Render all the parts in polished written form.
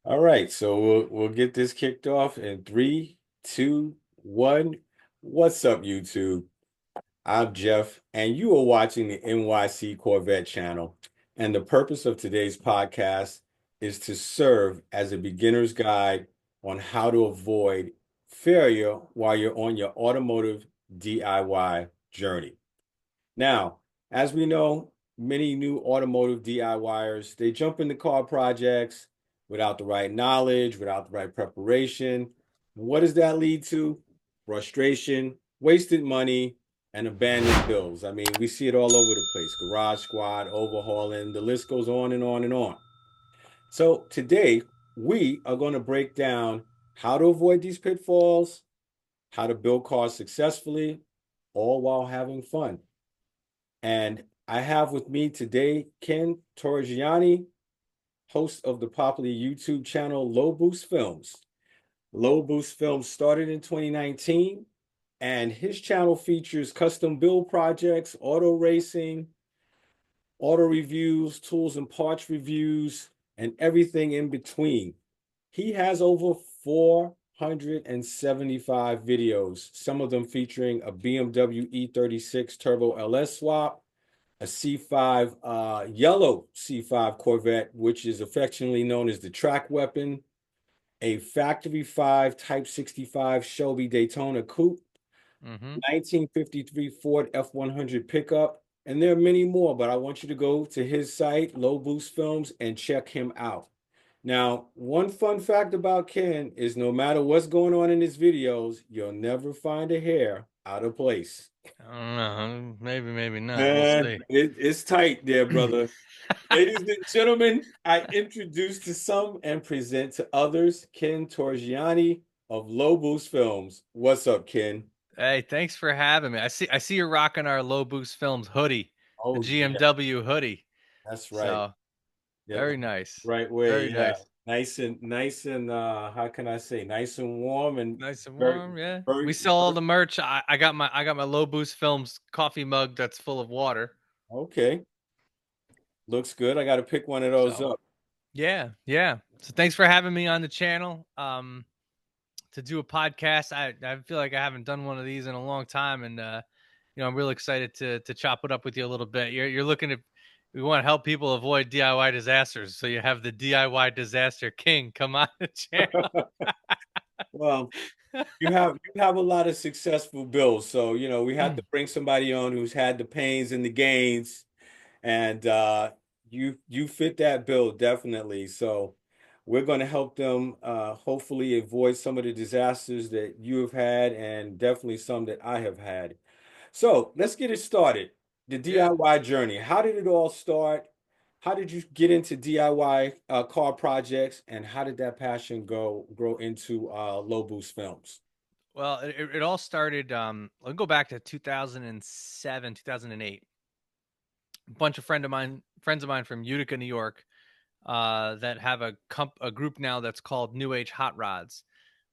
All right, so we'll get this kicked off in three, two, one. What's up, YouTube? I'm Jeff, and you are watching the NYC Corvette channel. And the purpose of today's podcast is to serve as a beginner's guide on how to avoid failure while you're on your automotive DIY journey. Now, as we know, many new automotive DIYers, they jump into car projects without the right knowledge, without the right preparation. What does that lead to? Frustration, wasted money, and abandoned bills. I mean, we see it all over the place. Garage squad, overhauling, the list goes on and on and on. So today, we are going to break down how to avoid these pitfalls, how to build cars successfully, all while having fun. And I have with me today Ken Torgiani, host of the popular YouTube channel Low Boost Films. Low Boost Films started in 2019, and his channel features custom build projects, auto racing, auto reviews, tools and parts reviews, and everything in between. He has over 475 videos, some of them featuring a BMW E36 Turbo LS swap, a C5 yellow C5 Corvette, which is affectionately known as the track weapon, a factory 5 Type 65 Shelby Daytona coupe, Mm-hmm. 1953 Ford F100 pickup, and there are many more, but I want you to go to his site, Low Boost Films, and check him out. Now, one fun fact about Ken is no matter what's going on in his videos, you'll never find a hair out of place. I don't know. Maybe, maybe not. We'll Man, see. it's tight there, brother. Ladies and gentlemen, I introduce to some and present to others Ken Torgiani of Low Boost Films. What's up, Ken? Hey, thanks for having me. I see you're rocking our Low Boost Films hoodie, the Oh yeah, GMW hoodie. that's right. So Yep, very nice. right way. Very Yeah, nice. nice and how can I say? Nice and warm and Nice and very, warm, yeah. very, We sell all very the merch. I got my Low Boost Films coffee mug that's full of water. okay. Looks good. I got to pick one of those So up. yeah, yeah. So thanks for having me on the channel. To do a podcast. I feel like I haven't done one of these in a long time, and I'm really excited to chop it up with you a little bit. You're looking at we want to help people avoid DIY disasters, so you have the DIY disaster king come on the channel. Well, you have a lot of successful bills, so we had to bring somebody on who's had the pains and the gains, and you fit that bill definitely. So we're going to help them hopefully avoid some of the disasters that you have had, and definitely some that I have had. So let's get it started. The Yeah. DIY journey. How did it all start? How did you get into DIY car projects, and how did that passion grow into Low Boost Films? Well, it all started. I'll go back to 2007, 2008. A bunch of friends of mine from Utica, New York, that have a group now that's called New Age Hot Rods.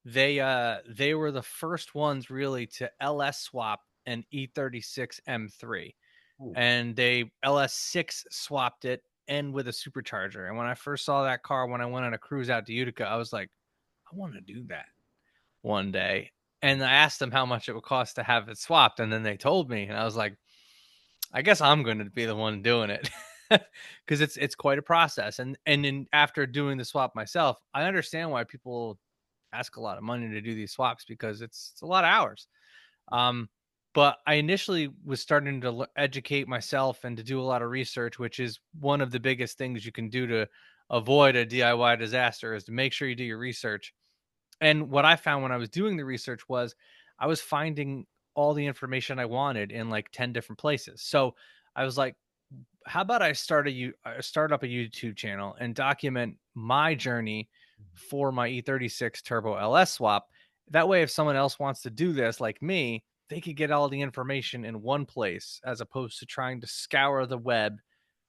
They were the first ones really to LS swap an E36 M3, Ooh. and they LS6 swapped it and with a supercharger. And when I first saw that car when I went on a cruise out to Utica, I was like, I want to do that one day. And I asked them how much it would cost to have it swapped, and then they told me, and I was like, I guess I'm going to be the one doing it. Because it's quite a process, and then after doing the swap myself, I understand why people ask a lot of money to do these swaps because it's a lot of hours. Um, but I initially was starting to educate myself and to do a lot of research, which is one of the biggest things you can do to avoid a DIY disaster is to make sure you do your research. And what I found when I was doing the research was I was finding all the information I wanted in like 10 different places. So I was like, how about start up a YouTube channel and document my journey for my E36 Turbo LS swap. That way, if someone else wants to do this like me, they could get all the information in one place as opposed to trying to scour the web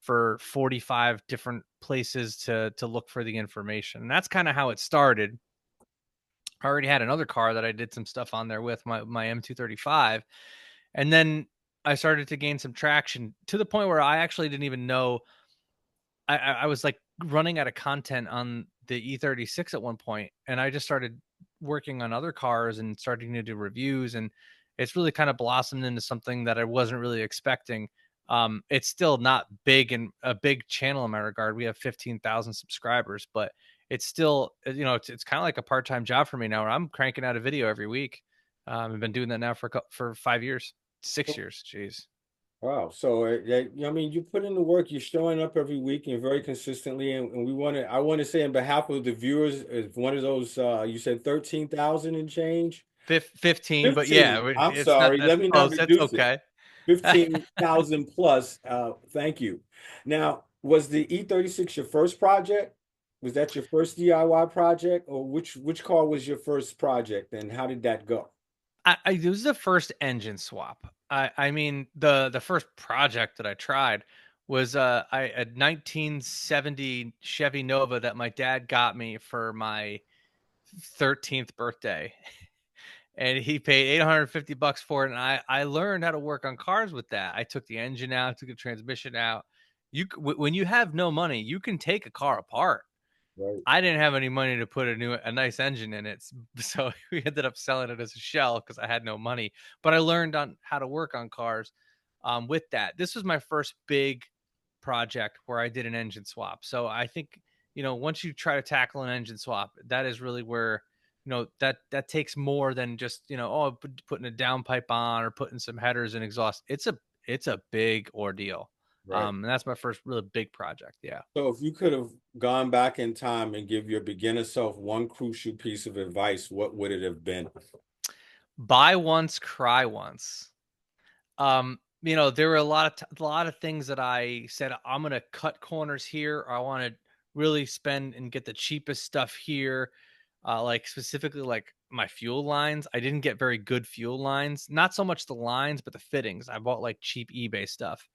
for 45 different places to look for the information. And that's kind of how it started. I already had another car that I did some stuff on there with my M235, and then I started to gain some traction to the point where I actually didn't even know I was like running out of content on the E36 at one point, and I just started working on other cars and starting to do reviews, and it's really kind of blossomed into something that I wasn't really expecting. It's still not big and a big channel in my regard. We have 15,000 subscribers, but it's still, it's kind of like a part-time job for me now, where I'm cranking out a video every week. I've been doing that now for 5 years, 6 years. Jeez. Wow. So, I mean, you put in the work, you're showing up every week and very consistently. And I want to say on behalf of the viewers, is one of those, you said 13,000 and change? 15, but yeah, 15. I'm it's not, sorry. that's Let me not close. It's reduce it. okay. 15,000 plus. Thank you. Now, was the E36 your first project? Was that your first DIY project, or which car was your first project, and how did that go? It was the first engine swap. I mean, the first project that I tried was a 1970 Chevy Nova that my dad got me for my 13th birthday. And he paid $850 for it, and I learned how to work on cars with that. I took the engine out, took the transmission out. When you have no money, you can take a car apart. Right. I didn't have any money to put a nice engine in it, so we ended up selling it as a shell because I had no money. But I learned on how to work on cars with that. This was my first big project where I did an engine swap. So I think, once you try to tackle an engine swap, that is really where, that takes more than just, putting a downpipe on or putting some headers and exhaust. It's a big ordeal. Right. And that's my first really big project. Yeah. So if you could have gone back in time and give your beginner self one crucial piece of advice, what would it have been? Buy once, cry once. There were a lot of things that I said I'm gonna cut corners here, or I want to really spend and get the cheapest stuff here. Like specifically like my fuel lines. I didn't get very good fuel lines. Not so much the lines, but the fittings. I bought like cheap eBay stuff,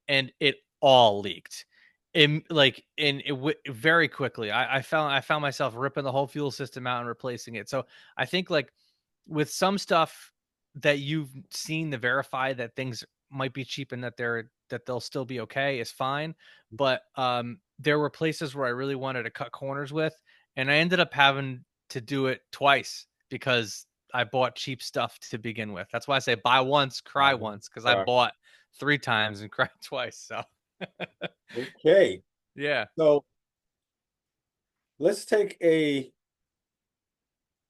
and it all leaked. Very quickly. I found myself ripping the whole fuel system out and replacing it. So I think like with some stuff that you've seen to verify that things might be cheap and that they'll still be okay is fine. But there were places where I really wanted to cut corners with, and I ended up having to do it twice because I bought cheap stuff to begin with. That's why I say buy once, cry once, because I Right. bought 3 times and cried twice. So Okay. yeah. So let's take a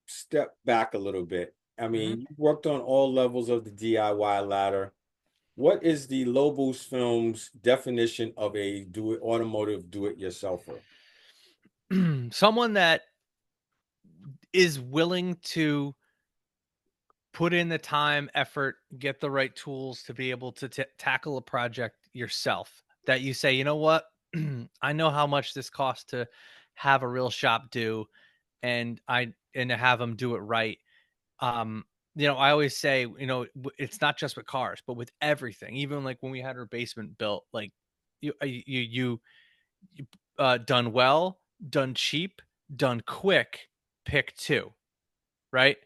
step back a little bit. I Mhm. mean, you worked on all levels of the DIY ladder. What is the Low Boost Films definition of a automotive do-it-yourselfer? Someone that is willing to put in the time, effort, get the right tools to be able to tackle a project yourself. That you say, you know what, I know how much this costs to have a real shop do, and to have them do it right. Um, I always say, it's not just with cars, but with everything. Even like when we had our basement built, like you done well, done cheap, done quick, pick two, right?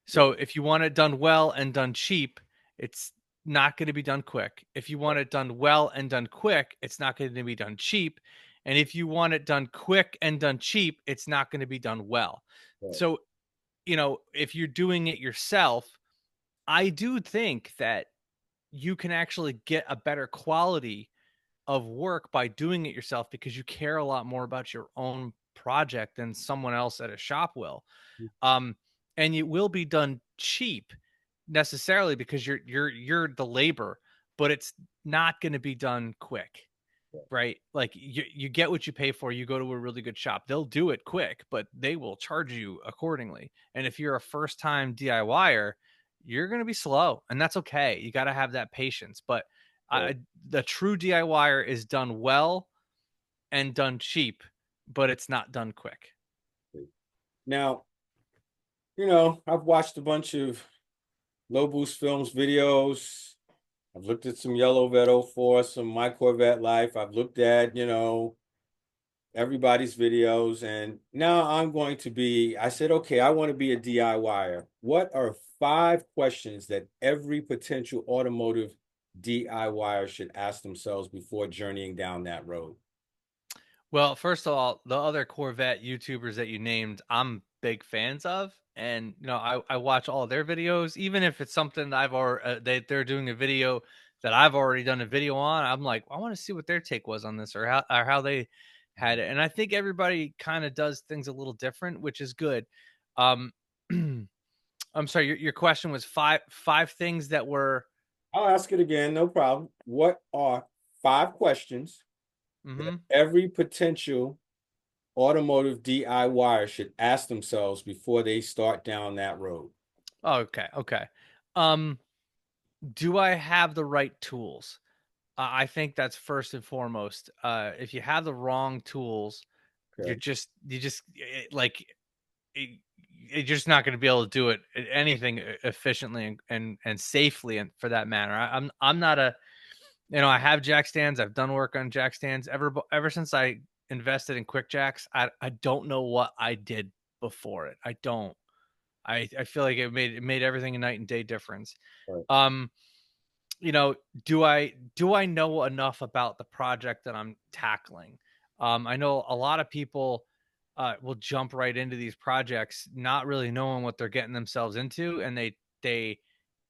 So Right. if you want it done well and done cheap, it's not going to be done quick. If you want it done well and done quick, it's not going to be done cheap. And if you want it done quick and done cheap, it's not going to be done well. Right. So, if you're doing it yourself, I do think that you can actually get a better quality of work by doing it yourself because you care a lot more about your own project than someone else at a shop will. Um, and it will be done cheap necessarily because you're the labor, but it's not going to be done quick, right? Like you get what you pay for. You go to a really good shop, they'll do it quick, but they will charge you accordingly. And if you're a first time DIYer, you're going to be slow, and that's okay. You got to have that patience. But Right. the true DIYer is done well and done cheap, but it's not done quick. Now, I've watched a bunch of Low Boost Films videos. I've looked at some Yellow Veto for some My Corvette Life. I've looked at, everybody's videos. And now I said, okay, I want to be a DIYer. What are 5 questions that every potential automotive DIYer should ask themselves before journeying down that road? Well, first of all, the other Corvette YouTubers that you named, I'm big fans of, and I watch all their videos, even if it's something that I've already they're doing a video that I've already done a video on. I'm like, I want to see what their take was on this, or how they had it. And I think everybody kind of does things a little different, which is good. Um, I'm sorry, your question was five things that were. I'll ask it again, no problem. What are 5 questions that Mhm. every potential automotive DIYer should ask themselves before they start down that road? Okay, okay. Um, do I have the right tools? I think that's first and foremost. If you have the wrong tools, Okay. like it, you're just not going to be able to do it anything efficiently and safely, and for that matter. I'm not a I have jack stands. I've done work on jack stands ever since I invested in quick jacks. I don't know what I did before it. I don't. I feel like it made everything a night and day difference. Right. Um, you know, do I know enough about the project that I'm tackling? I know a lot of people will jump right into these projects not really knowing what they're getting themselves into, and they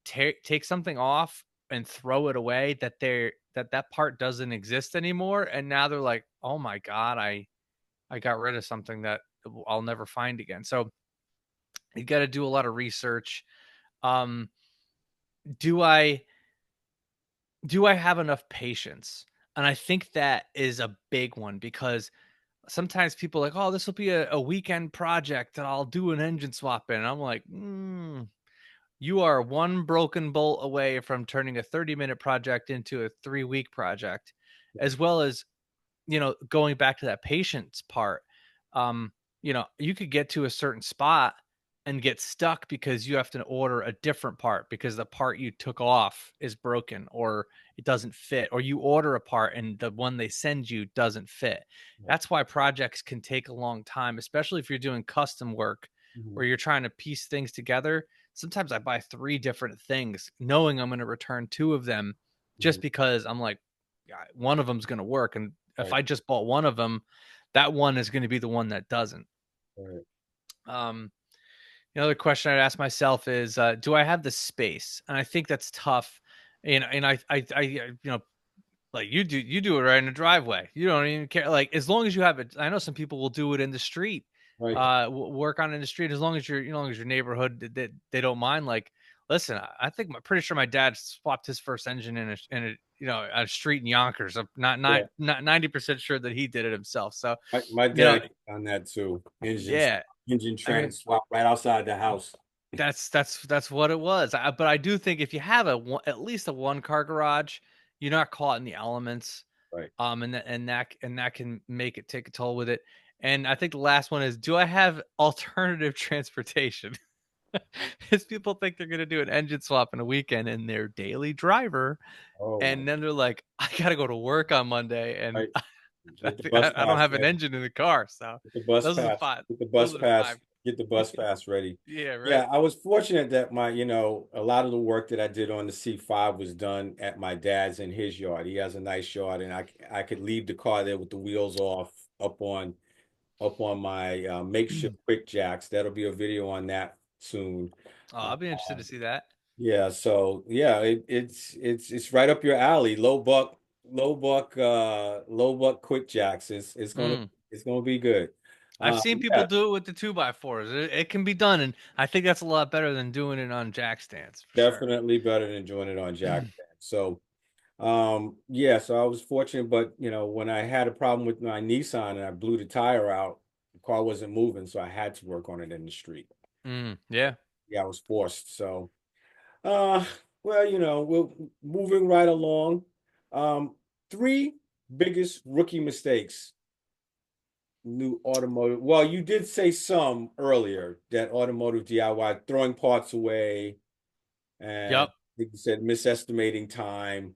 take something off and throw it away that part doesn't exist anymore, and now they're like, oh my god, I got rid of something that I'll never find again. So you got to do a lot of research. Um, do I do I have enough patience? And I think that is a big one because sometimes people are like, oh, this will be a weekend project and I'll do an engine swap in. And I'm like, you are one broken bolt away from turning a 30-minute project into a 3-week project, as well as going back to that patience part, you could get to a certain spot and get stuck because you have to order a different part because the part you took off is broken or it doesn't fit, or you order a part and the one they send you doesn't fit. Right. That's why projects can take a long time, especially if you're doing custom work Mhm. where you're trying to piece things together. Sometimes I buy 3 different things knowing I'm going to return 2 of them Mhm. just because I'm like, yeah, one of them's going to work, and if Right. I just bought one of them, that one is going to be the one that doesn't. Right. Um, the other question I'd ask myself is, do I have the space? And I think that's tough. And like you do it right in the driveway. You don't even care. Like as long as you have it. I know some people will do it in the street, Right. work on it in the street. As long as long as your neighborhood that they don't mind. Like, listen, I think I'm pretty sure my dad swapped his first engine in a street in Yonkers. I'm Yeah. not 90% sure that he did it himself. So, My you know, dad done that too. yeah. Engine I mean, trans swap right outside the house. that's what it was. But I do think if you have at least a one car garage, you're not caught in the elements. Right. And that can make it take a toll with it. And I think the last one is, do I have alternative transportation? Because people think they're going to do an engine swap in a weekend in their daily driver, Oh my. and then they're like, I got to go to work on Monday, and Right. Get the bus I don't pass have an ready. engine in the car. So Get the bus those are the pass. five. Get the Those bus are the pass. five. Get the bus pass ready. Yeah, right. Yeah, I was fortunate that a lot of the work that I did on the C5 was done at my dad's in his yard. He has a nice yard, and I could leave the car there with the wheels off up on my makeshift quick jacks. That'll be a video on that soon. Oh, Uh, I'll be interested to see that. yeah, so yeah, it's right up your alley. Low buck quick jacks. Mm. It's gonna be good. I've seen people Yeah, do it with the 2x4s. It can be done, and I think that's a lot better than doing it on jack stands for sure. definitely better than doing it on jack stands. So yeah, so I was fortunate, but when I had a problem with my Nissan and I blew the tire out, the car wasn't moving, so I had to work on it in the street. Yeah. Yeah, I was forced. So Uh, well, we're moving right along. Um, 3 biggest rookie mistakes, new automotive. Well, you did say some earlier that automotive DIY throwing parts away, and Yep. I think you said misestimating time.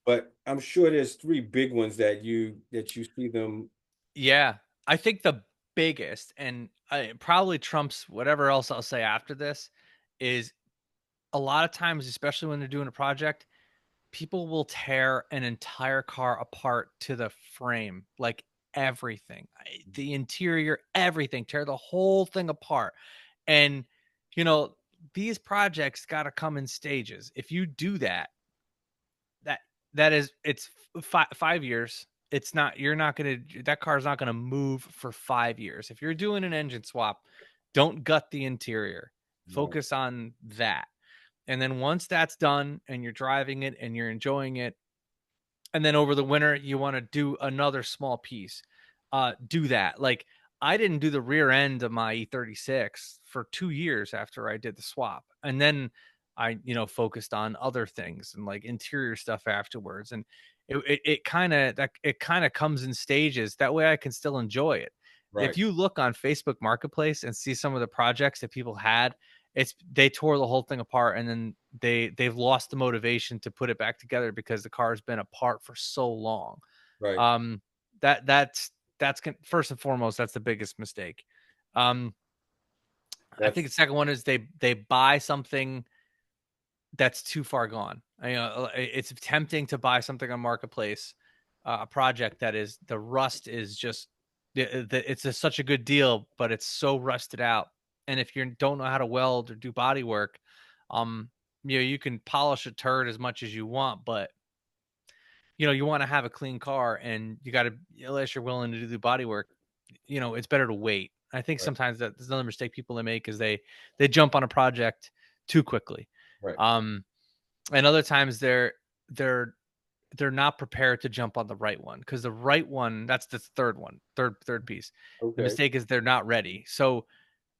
But I'm sure there's 3 big ones that you see them. Yeah. I think the biggest, and it probably trumps whatever else I'll say after this, is a lot of times, especially when they're doing a project, people will tear an entire car apart to the frame, like everything, the interior, everything, tear the whole thing apart. And, you know, these projects got to come in stages. If you do that, that that is it's 5 years. It's not you're not gonna that car's not gonna move for 5 years. If you're doing an engine swap, don't gut the interior. Right. Focus on that. And then once that's done and you're driving it and you're enjoying it, and then over the winter you want to do another small piece, do that. Like, I didn't do the rear end of my E36 for 2 years after I did the swap, and then I, focused on other things and like interior stuff afterwards. And it kind of comes in stages, that way I can still enjoy it. If Right. you look on Facebook Marketplace and see some of the projects that people had, it's they tore the whole thing apart, and then they've lost the motivation to put it back together because the car's been apart for so long. Right. um that's first and foremost, that's the biggest mistake. um I think That's the second one is they buy something that's too far gone. It's tempting to buy something on Marketplace, a project that is the rust is just such a good deal, but it's so rusted out. And if you don't know how to weld or do body work, um, you can polish a turd as much as you want, but you want to have a clean car, and you got to, unless you're willing to do the body work, it's better to wait. I think right. sometimes that's another mistake people make, is they jump on a project too quickly. Right. Um, and other times they're they're not prepared to jump on the right one, because the right one, that's the third piece. The Okay. mistake is they're not ready. So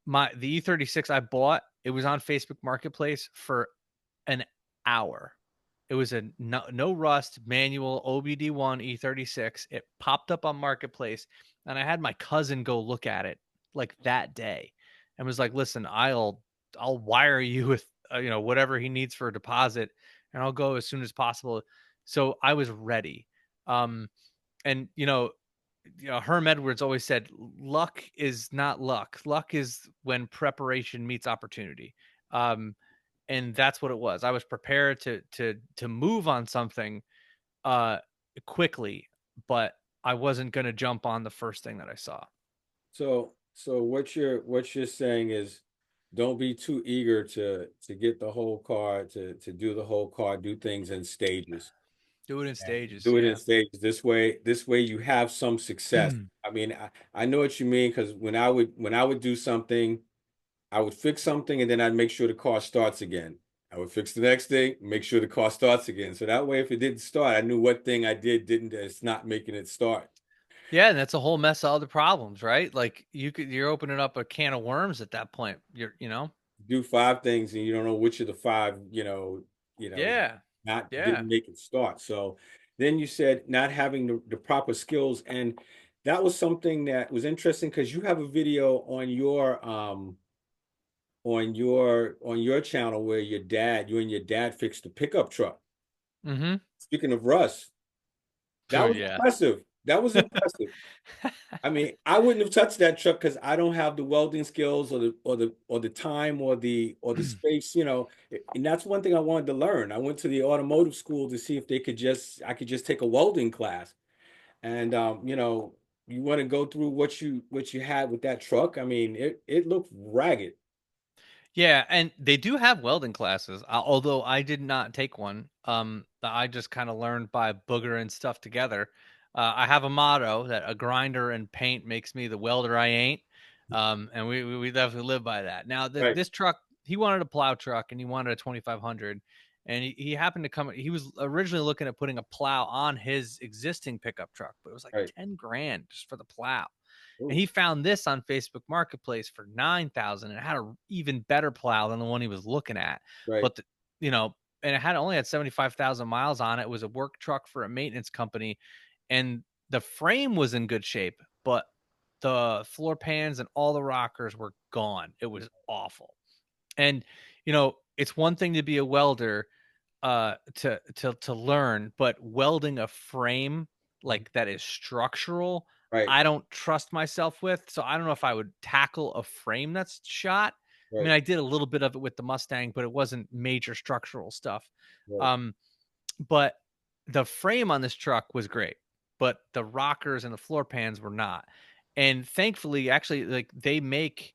the E36 I bought, it was on Facebook Marketplace for an hour. It was a no rust manual OBD1 E36. It popped up on Marketplace, and I had my cousin go look at it like that day, and was like, "Listen, I'll wire you with whatever he needs for a deposit, and I'll go as soon as possible." So I was ready. Um, and Herm Edwards always said, "Luck is not luck. Luck is when preparation meets opportunity." Um, and that's what it was. I was prepared to move on something uh quickly, but I wasn't going to jump on the first thing that I saw. So what you're saying is, don't be too eager to get the whole car, to do the whole car, do things in stages. Do it in And stages, do it in yeah. stages. This way you have some success. I mean, I know what you mean, because when I would do something, I would fix something and then I'd make sure the car starts again. I would fix the next thing, make sure the car starts again. So that way, if it didn't start, I knew what thing I did didn't, it's not making it start. Yeah, and that's a whole mess of other problems, right? Like, you're opening up a can of worms at that point. You're. Do five things and you don't know which of the five, Yeah. not Yeah. didn't make it start. So then you said not having the proper skills. And that was something that was interesting, because you have a video on your channel where you and your dad fixed the pickup truck. Mhm. Speaking of Russ, that Oh was yeah. impressive. That was impressive. I mean, I wouldn't have touched that truck because I don't have the welding skills, or the time, or the space, And that's one thing I wanted to learn. I went to the automotive school to see if I could just take a welding class. And you want to go through what you had with that truck. I mean, it looked ragged. Yeah, and they do have welding classes, although I did not take one. I just kind of learned by boogering stuff together. I have a motto that a grinder and paint makes me the welder I ain't. And we definitely live by that. Now, Right, this truck, he wanted a plow truck and he wanted a 2500, and he happened to come. He was originally looking at putting a plow on his existing pickup truck, but it was like right. 10 grand just for the plow. And Ooh, he found this on Facebook Marketplace for 9,000, and it had a even better plow than the one he was looking at. right, But you know, and it had only had 75,000 miles on it. It was a work truck for a maintenance company, and the frame was in good shape, but the floor pans and all the rockers were gone. It was awful. And it's one thing to be a welder, to learn, but welding a frame like that is structural, right, I don't trust myself with. So I don't know if I would tackle a frame that's shot. I mean, right, I did a little bit of it with the Mustang, but it wasn't major structural stuff. right. um but the frame on this truck was great. but the rockers and the floor pans were not. And thankfully, actually, like they make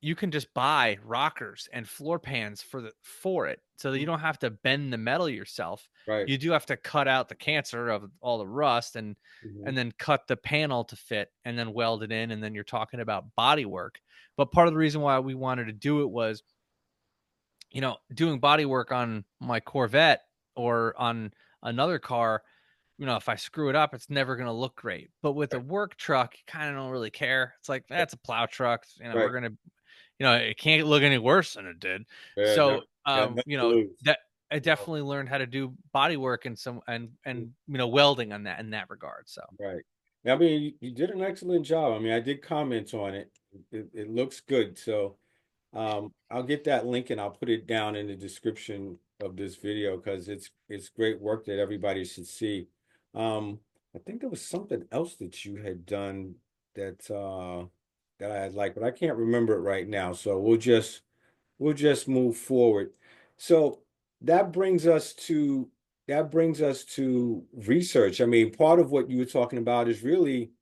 you can just buy rockers and floor pans for it so that you don't have to bend the metal yourself. Right. You do have to cut out the cancer of all the rust Hmm. and then cut the panel to fit and then weld it in, and then you're talking about body work. But part of the reason why we wanted to do it was, doing body work on my Corvette or on another car, if I screw it up, it's never going to look great. But with a Right. work truck, you kind of don't really care. It's like, that's a plow truck. Right. It can't look any worse than it did. Yeah, So, got nothing to lose. that I You know, definitely learned how to do body work and welding on that in that regard. So, right. I mean, you did an excellent job. I mean, I did comment on it. It looks good. So I'll get that link and I'll put it down in the description of this video because it's great work that everybody should see. I think there was something else that you had done that that I had liked, but I can't remember it right now. So we'll just move forward. So that brings us to that brings us to research. I mean, part of what you were talking about is really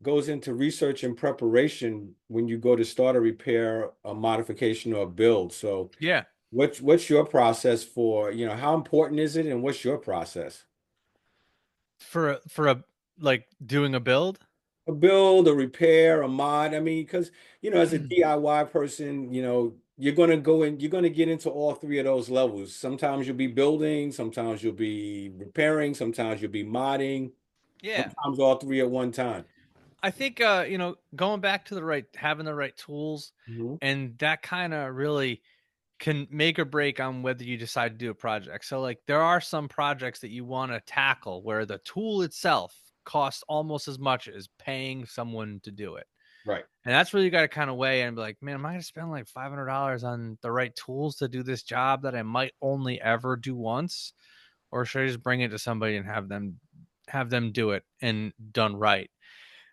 goes into research and preparation when you go to start a repair, a modification, or a build. So yeah, what's your process for, how important is it and what's your process? for a like doing a build. A build, a repair, a mod. I mean, because as a DIY person, you're gonna get into all three of those levels. Sometimes you'll be building, sometimes you'll be repairing, sometimes you'll be modding, Yeah. sometimes all three at one time. I think going back to the right having the right tools, Hmm. and that kind of really can make or break on whether you decide to do a project. So like there are some projects that you want to tackle where the tool itself costs almost as much as paying someone to do it. Right. And that's where you got to kind of weigh and be like, man, am I going to spend like $500 on the right tools to do this job that I might only ever do once? Or should I just bring it to somebody and have them do it and done right?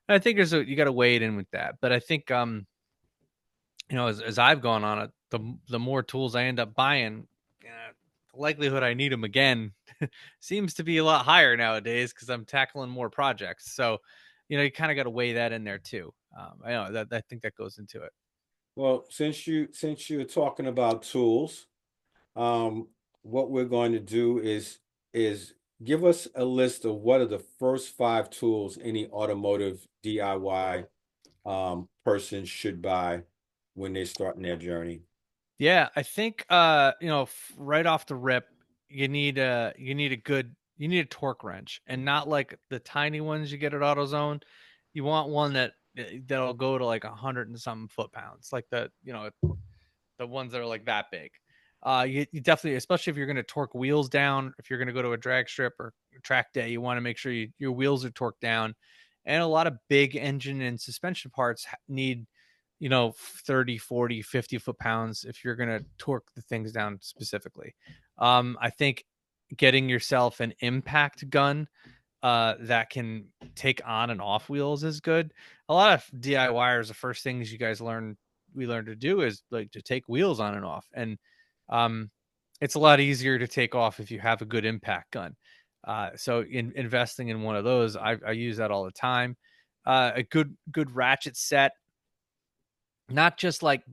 I think you got to weigh it in with that. But I think as I've gone on it, the more tools I end up buying, the likelihood I need them again seems to be a lot higher nowadays because I'm tackling more projects. So, you kind of got to weigh that in there too. I know that I think that goes into it. Well, since you're talking about tools, um, what we're going to do is give us a list of what are the first five tools any automotive DIY person should buy when they're starting their journey. Yeah, I think right off the rip, you need a torque wrench, and not like the tiny ones you get at AutoZone. You want one that'll go to like 100 and something foot-pounds, like the ones that are like that big. You definitely, especially if you're going to torque wheels down, if you're going to go to a drag strip or track day, you want to make sure your wheels are torqued down. And a lot of big engine and suspension parts need 30, 40, 50 foot-pounds if you're going to torque the things down specifically. I think getting yourself an impact gun that can take on and off wheels is good. A lot of DIYers, the first things we learn to do is like to take wheels on and off, and um, it's a lot easier to take off if you have a good impact gun. So investing in one of those, I use that all the time. A good ratchet set, not just like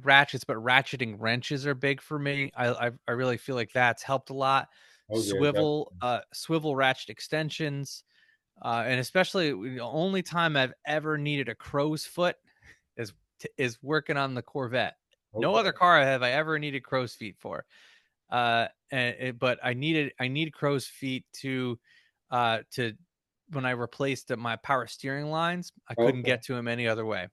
ratchets, but ratcheting wrenches are big for me. I really feel like that's helped a lot. Oh yeah, definitely. Swivel ratchet extensions, and especially the only time I've ever needed a crow's foot is working on the Corvette. No Okay. other car have I ever needed crow's feet for. But I need crow's feet to when I replaced my power steering lines, I couldn't Okay. get to them any other way.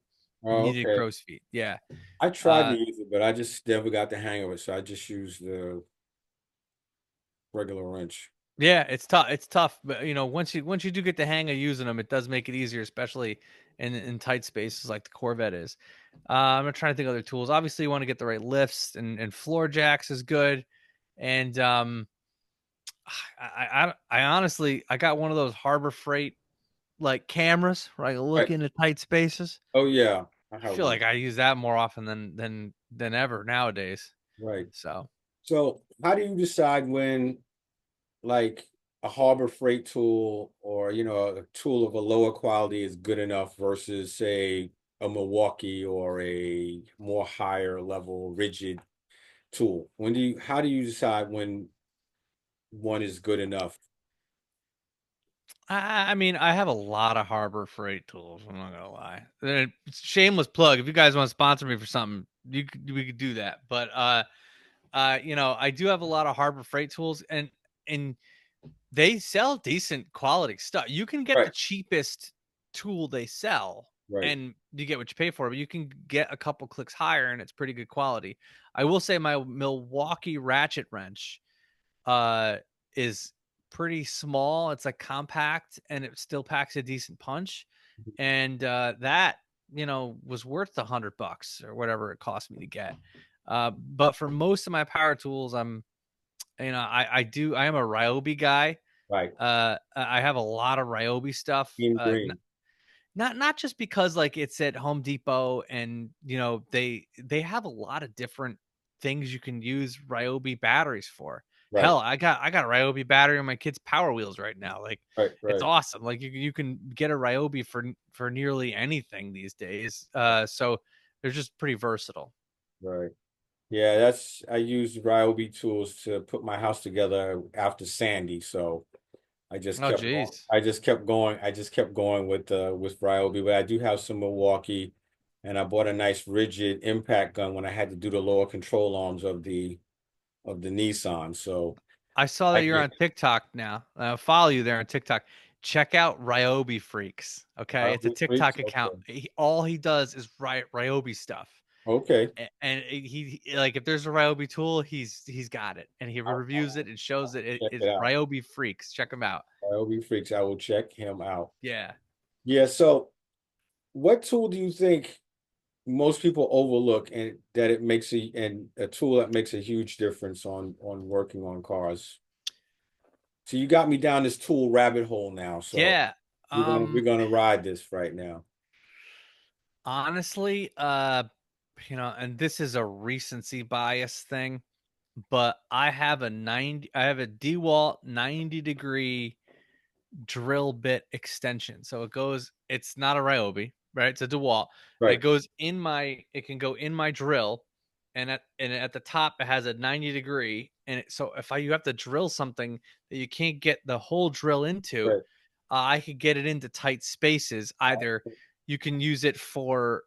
Oh, Needed okay. crow's feet. Yeah. I tried to Uh, use it, but I just never got the hang of it. So I just used the regular wrench. yeah, it's tough. It's tough, but once you do get the hang of using them, it does make it easier, especially in tight spaces like the Corvette is. I'm trying to think of other tools. Obviously, you want to get the right lifts, and floor jacks is good. And I honestly I got one of those Harbor Freight like cameras where I look Right. into tight spaces. Oh yeah, I I have feel one. like I use that more often than ever nowadays. Right. So So how do you decide when, like, a Harbor Freight tool or a tool of a lower quality is good enough versus say a Milwaukee or a more higher level rigid tool? How do you decide when one is good enough? I mean, I have a lot of Harbor Freight tools. I'm not gonna lie. Shameless plug. If you guys want to sponsor me for something, we could do that. But I do have a lot of Harbor Freight tools, and they sell decent quality stuff. You can get the Right, cheapest tool they sell, right. and you get what you pay for. But you can get a couple clicks higher, and it's pretty good quality. I will say my Milwaukee ratchet wrench uh is pretty small. It's like compact and it still packs a decent punch. And that, was worth $100 or whatever it cost me to get. But for most of my power tools, I am a Ryobi guy. Right. I have a lot of Ryobi stuff. Team green. Not just because like it's at Home Depot and they have a lot of different things you can use Ryobi batteries for. Right, Hell, I got a Ryobi battery on my kid's Power Wheels right now. Like right, it's right, awesome. Like you can get a Ryobi for nearly anything these days. So they're just pretty versatile. right. Yeah, I use Ryobi tools to put my house together after Sandy, so Oh geez. I just kept going with Ryobi, but I do have some Milwaukee, and I bought a nice rigid impact gun when I had to do the lower control arms of the Nissan. So I saw I that you're get on TikTok now. Follow you there on TikTok. Check out Ryobi Freaks. Okay, it's a Ryobi freaks. TikTok account. Okay. All he does is Ryobi stuff, Okay. and like if there's a Ryobi tool, he's got it, and he reviews I'll it and shows it. check it It's out. Ryobi Freaks. Check him out. Ryobi freaks. I will check him out. Yeah. Yeah. So, what tool do you think most people overlook and that it makes a tool that makes a huge difference on working on cars? So you got me down this tool rabbit hole now. So Yeah. we're gonna ride this right now. Honestly, and this is a recency bias thing, but I have a DeWalt 90-degree drill bit extension. So it's not a Ryobi, right? It's a DeWalt, but Right. it can go in my drill, and at the top it has a 90-degree, so if you have to drill something that you can't get the whole drill into, Right. I could get it into tight spaces. Either you can use it for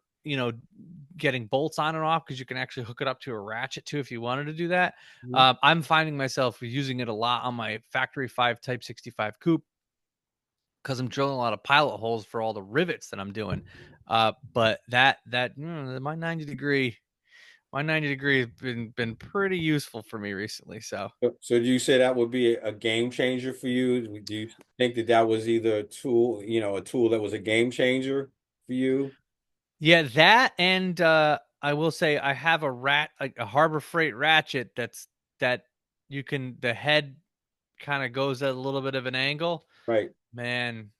getting bolts on and off because you can actually hook it up to a ratchet too if you wanted to do that. Mhm. I'm finding myself using it a lot on my Factory 5 Type 65 coupe because I'm drilling a lot of pilot holes for all the rivets that I'm doing. But my 90 degree has been pretty useful for me recently. So So do you say that would be a game changer for you? Do you think that that was either a tool, a tool that was a game changer for you? yeah, that and I will say I have a Harbor Freight ratchet that the head kind of goes at a little bit of an angle. Right. Man,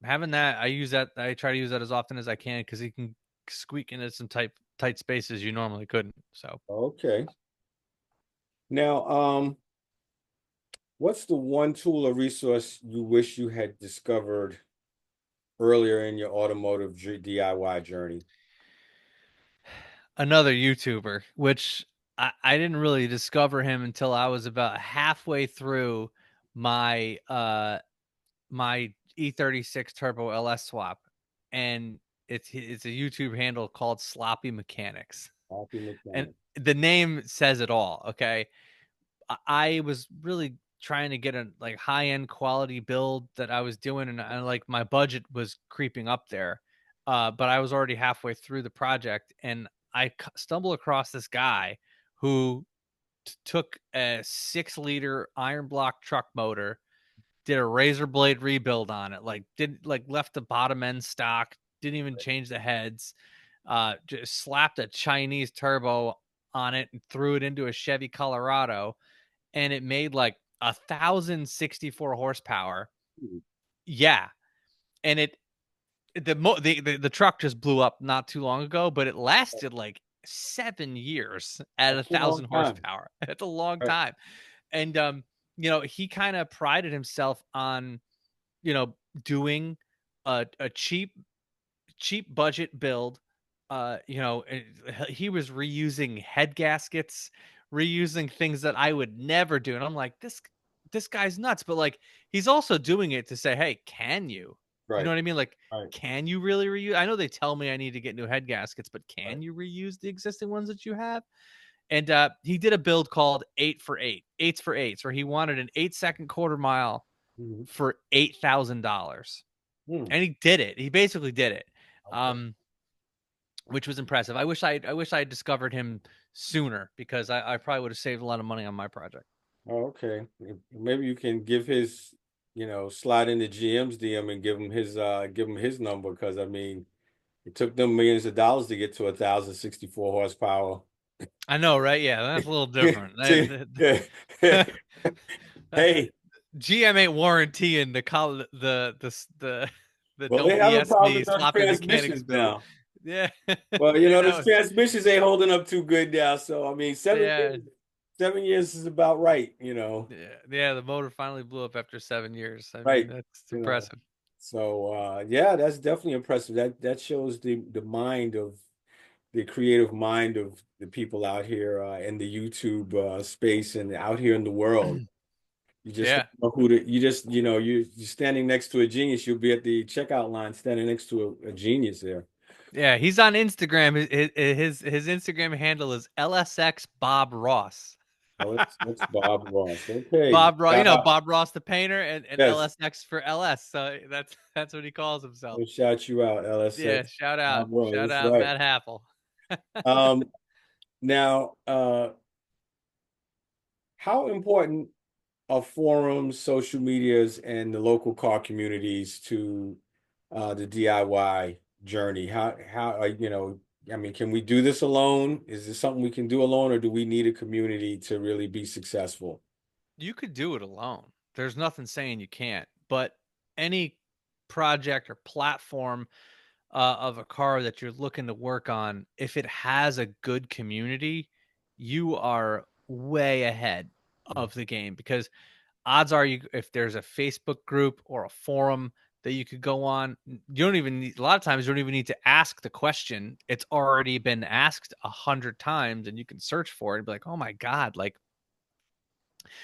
having that, I try to use that as often as I can because he can squeak into some tight spaces you normally couldn't. So Okay. Now, what's the one tool or resource you wish you had discovered earlier in your automotive DIY journey? another YouTuber, which I didn't really discover him until I was about halfway through my E36 Turbo LS swap, and it's a YouTube handle called Sloppy Mechanics, Happy and mechanic. the name says it all. Okay, I was really trying to get a like high end quality build that I was doing, and like my budget was creeping up there, but I was already halfway through the project, and I stumbled across this guy who took a 6-liter iron block truck motor, did a razor blade rebuild on it, like did like left the bottom end stock, didn't even change the heads, just slapped a Chinese turbo on it and threw it into a Chevy Colorado, and it made like 1,064 horsepower. Hmm. Yeah, and the truck just blew up not too long ago, but it lasted like 7 years at a That's a long thousand time. horsepower. That's a long Right. time, and he kind of prided himself on, doing a cheap budget build. He was reusing head gaskets, reusing things that I would never do, and I'm like, this guy's nuts. But like, he's also doing it to say, hey, can you? You know Right. what I mean? Like, Right. can you really reuse? I know they tell me I need to get new head gaskets, but Right. can you reuse the existing ones that you have? And he did a build called 8 for 8, eights for eights, where he wanted an 8 second quarter mile Mhm. for $8,000, Hmm. and he did it. He basically did it. Okay. Um, which was impressive. I wish I had discovered him sooner, because I probably would have saved a lot of money on my project. Oh, okay. Maybe you can give his, slide into GM's DM and give him his number, because I mean, it took them millions of dollars to get to 1,064 horsepower. I know, right? Yeah, that's a little different. See, yeah. Hey, GM ain't warrantying the well, they don't having BS problems me with those sloppy mechanics transmissions build. now. Yeah, Well, I those know. transmissions ain't holding up too good now. So I mean, Yeah, 7 years is about right. yeah. The motor finally blew up after 7 years. I mean, Right. that's You know. impressive. So yeah, that's definitely impressive. That shows the mind of the creative mind of the people out here in the YouTube space and out here in the world. You just don't Yeah, know who to, you just, you're standing next to a genius. You'll be at the checkout line standing next to a genius there. yeah. He's on Instagram. His Instagram handle is LSX Bob Ross. Oh, that's Bob Ross. Okay. Bob Ross, Shout out. Bob Ross the painter, and Yes. LSX for LS. So that's what he calls himself. We'll shout you out, Yeah, LSX. Bob Ross. shout That's out, right. Matt Haffel. Um, Now, how important are forums, social medias, and the local car communities to the DIY journey? How I mean, can we do this alone? Is this something we can do alone, or do we need a community to really be successful? You could do it alone. There's nothing saying you can't. But any project or platform of a car that you're looking to work on, if it has a good community, you are way ahead of the game, because odds are, if there's a Facebook group or a forum that you could go on, you don't even need, a lot of times you don't even need to ask the question. It's already been asked 100 times, and you can search for it and be like, oh my God, like,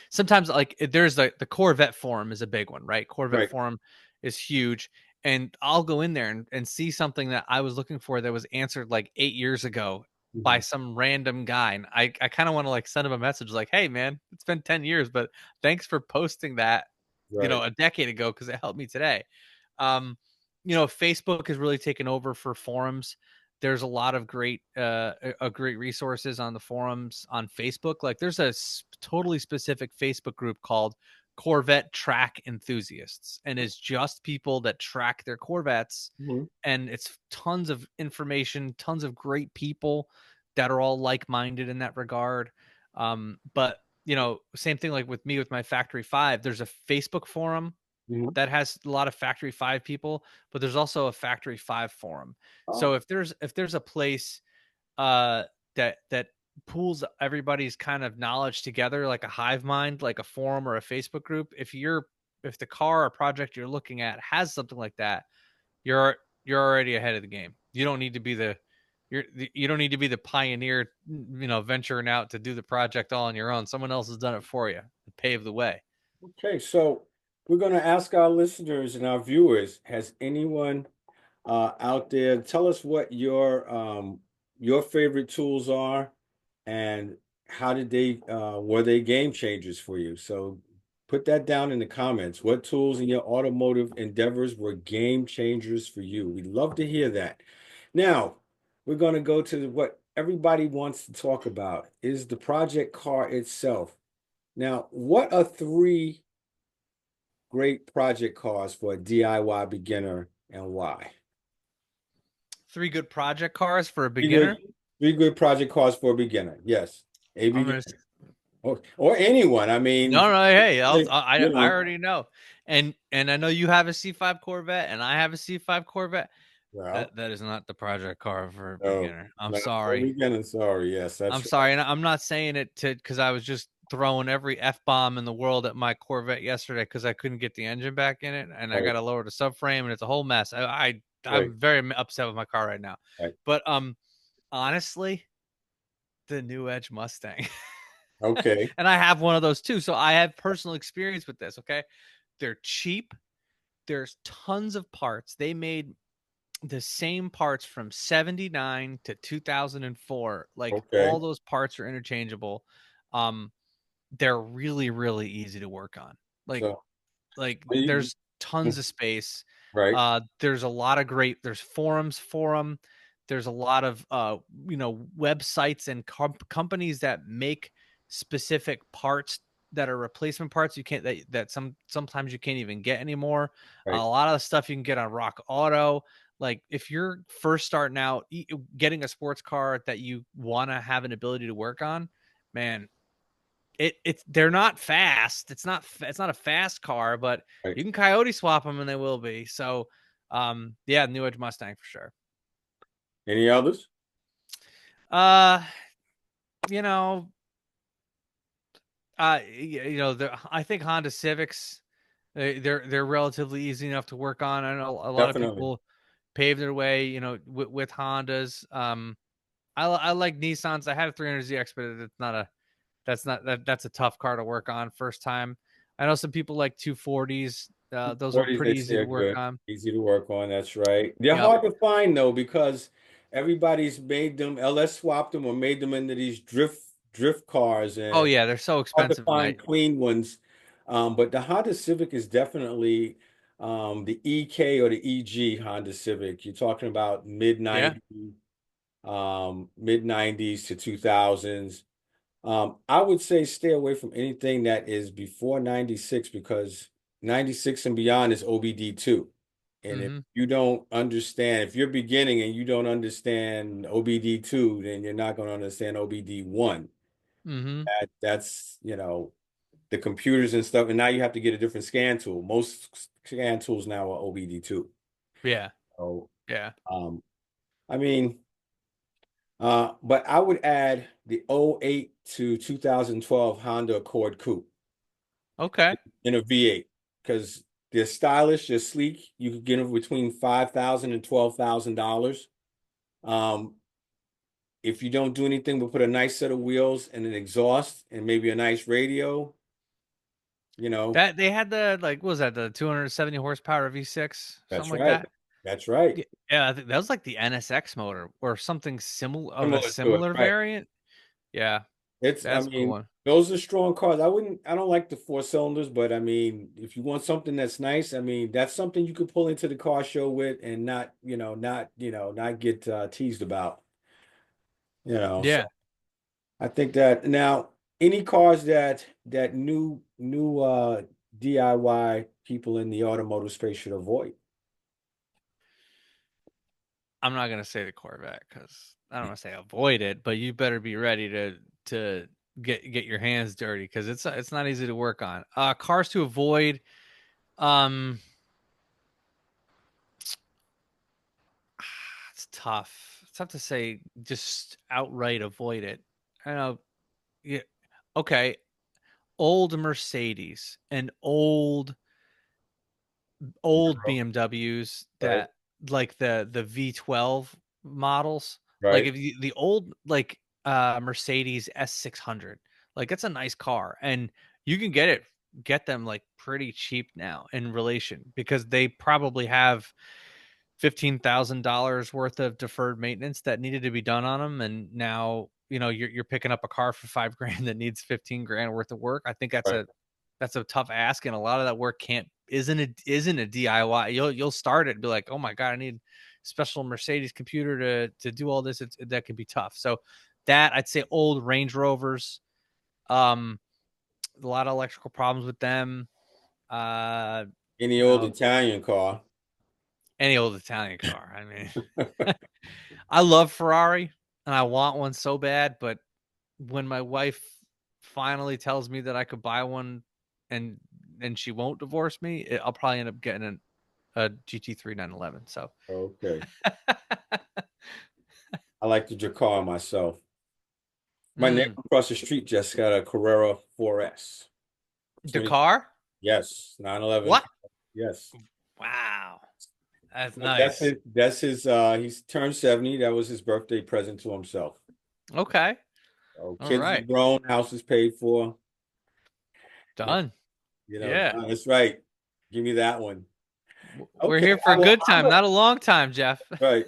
sometimes, like, there's the Corvette forum is a big one, right? Corvette Right. forum is huge. And I'll go in there and see something that I was looking for that was answered like 8 years ago by Mhm. some random guy. And I kind of want to like send him a message like, hey man, it's been 10 years, but thanks for posting that, Right. a decade ago, because it helped me today. Um, Facebook has really taken over for forums. There's a lot of great resources on the forums on Facebook. Like, there's a totally specific Facebook group called Corvette Track Enthusiasts, and it's just people that track their Corvettes. Mhm. And it's tons of information, tons of great people that are all like-minded in that regard. But same thing like with me with my Factory 5. There's a Facebook forum Mhm. that has a lot of Factory 5 people, but there's also a Factory 5 forum. So Oh, if there's a place uh that pools everybody's kind of knowledge together, like a hive mind, like a forum or a Facebook group, if the car or project you're looking at has something like that, you're you're already ahead of the game. You don't need to be the pioneer, venturing out to do the project all on your own. Someone else has done it for you, pave the way. okay. So we're going to ask our listeners and our viewers, has anyone out there, tell us what your favorite tools are and how did they were they game changers for you? So put that down in the comments. What tools in your automotive endeavors were game changers for you? We'd love to hear that. Now, we're going to go to what everybody wants to talk about is the project car itself. Now, what are three great project cars for a DIY beginner and why? Three good project cars for a Three good, beginner. three good project cars for a beginner. Yes, a I'm beginner gonna or anyone. I mean, No, no, hey, you I know, already know, and I know you have a C5 Corvette, and I have a C5 Corvette. well, That is not the project car for a no, beginner. I'm not for a sorry. beginner. Sorry. Yes, I'm that's right. sorry, and I'm not saying it to because I was just throwing every F-bomb in the world at my Corvette yesterday because I couldn't get the engine back in it, and I Right, got to lower the subframe, and it's a whole mess. right, I'm very upset with my car right now. right. But honestly, the new Edge Mustang. Okay. And I have one of those too. So I have personal experience with this, okay? They're cheap. There's tons of parts. They made the same parts from 79 to 2004. Like Okay. all those parts are interchangeable. Um they're really really easy to work on. Like So, like when you, there's tons of space. right, There's a lot of great there's forums for them. There's a lot of websites and companies that make specific parts that are replacement parts you can't that sometimes you can't even get anymore. A right, lot of the stuff you can get on Rock Auto. Like if you're first starting out getting a sports car that you want to have an ability to work on, man, it's they're not fast. It's not a fast car, but right. you can coyote swap them and they will be. So, yeah, New Edge Mustang for sure. Any others? Uh, you know, I think Honda Civics they're relatively easy enough to work on. I know a lot of Definitely. people pave their way, with Hondas. I like Nissans. I had a 300ZX, but it's not a that's a tough car to work on first time. I know some people like 240s. Those are 40s, they pretty say easy are to work good. on. Easy to work on. That's right. They're Yep. hard to find though because everybody's made them, LS swapped them or made them into these drift cars, Oh and yeah, they're so hard to expensive, and find clean ones. But the Honda Civic is definitely the EK or the EG Honda Civic. You're talking about yeah. mid 90s to 2000s. I would say stay away from anything that is before 96 because 96 and beyond is OBD2. And if Mm-hmm. you don't understand, if you're beginning and you don't understand OBD2, then you're not going to understand OBD1. Mm-hmm. That's, the computers and stuff. And now you have to get a different scan tool. Most scan tools now are OBD2. Yeah. So, Yeah. um, I mean, but I would add the '08 to 2012 Honda Accord Coupe Okay. in a V8 because they're stylish, they're sleek. You could get them between $5,000 and $12,000. Um, if you don't do anything but put a nice set of wheels and an exhaust and maybe a nice radio, you know, That they had the what was that the 270 horsepower V6 that's something like right. that. That's right. Yeah, I think that was like the NSX motor or something similar of a Similar to it, similar right? variant. Yeah, I that's a cool mean, one. those are strong cars. I don't like the four cylinders, but I mean, if you want something that's nice, I mean, that's something you could pull into the car show with and not get teased about, So Yeah. I think that now any cars that new DIY people in the automotive space should avoid. I'm not gonna say the Corvette because I don't want to say avoid it, but you better be ready to get your hands dirty because it's not easy to work on. Cars to avoid. Um, it's tough. It's tough to say just outright avoid it. I know. Yeah. Okay. Old Mercedes and old BMWs Right, that like the V12 models. Like right, if you, the old Mercedes S600, like it's a nice car and you can get them like pretty cheap now in relation because they probably have $15,000 worth of deferred maintenance that needed to be done on them, and now you're picking up a car for 5 grand that needs 15 grand worth of work. I think right. that's a tough ask, and a lot of that work can't isn't a DIY. You'll start it and be like, oh my god, I need special Mercedes computer to do all this. That can be tough. So that I'd say old Range Rovers, um, a lot of electrical problems with them. Uh, Any you old know, Italian car. any old Italian car. I mean, I love Ferrari and I want one so bad, but when my wife finally tells me that I could buy one and she won't divorce me, I'll probably end up getting a GT3 911. So Okay. I like the Dracar myself. My neighbor Mm. across the street just got a Carrera 4S. The 20, car? yes, 911. What? Yes. Wow. That's But that's nice. his he's turned 70. That was his birthday present to himself. Okay. Oh, All kids are right. grown, house is paid for. Yeah, Done. Yeah. that's right. Give me that one. We're Okay, here for a good time, not a long time, Jeff. right.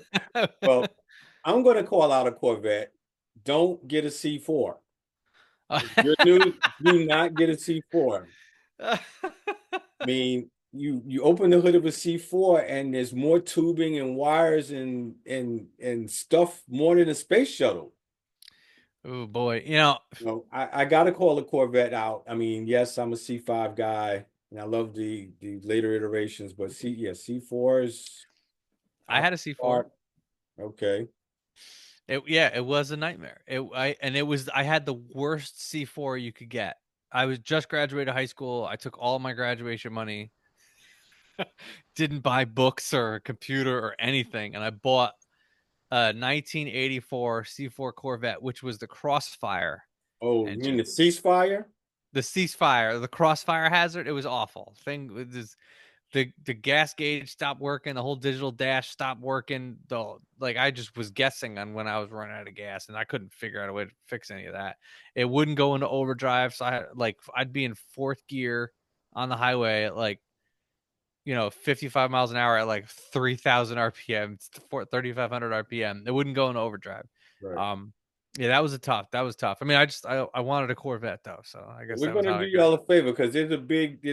Well, I'm going to call out a Corvette. Don't get a C4. You're new, do not get a C4. I mean, you open the hood of a C4 and there's more tubing and wires and stuff more than a space shuttle. Oh boy. I gotta call the Corvette out. I mean, yes, I'm a C5 guy and I love the later iterations, but C4s I out had a the C4. park. Okay. It was a nightmare. I had the worst C4 you could get. I was just graduated high school. I took all my graduation money, didn't buy books or a computer or anything, and I bought a 1984 C4 Corvette, which was the Crossfire Oh, you mean engine. the ceasefire? The ceasefire, the Crossfire hazard, it was awful. Thing was just, the gas gauge stopped working, the whole digital dash stopped working. I just was guessing on when I was running out of gas, and I couldn't figure out a way to fix any of that. It wouldn't go into overdrive, so I'd be in fourth gear on the highway at 55 miles an hour at like 3,000 RPM, 3,500 RPM. It wouldn't go into overdrive. Right. Um, yeah, that was tough. I mean, I wanted a Corvette though, so I guess We're that was gonna how do I got. y'all a favor because there's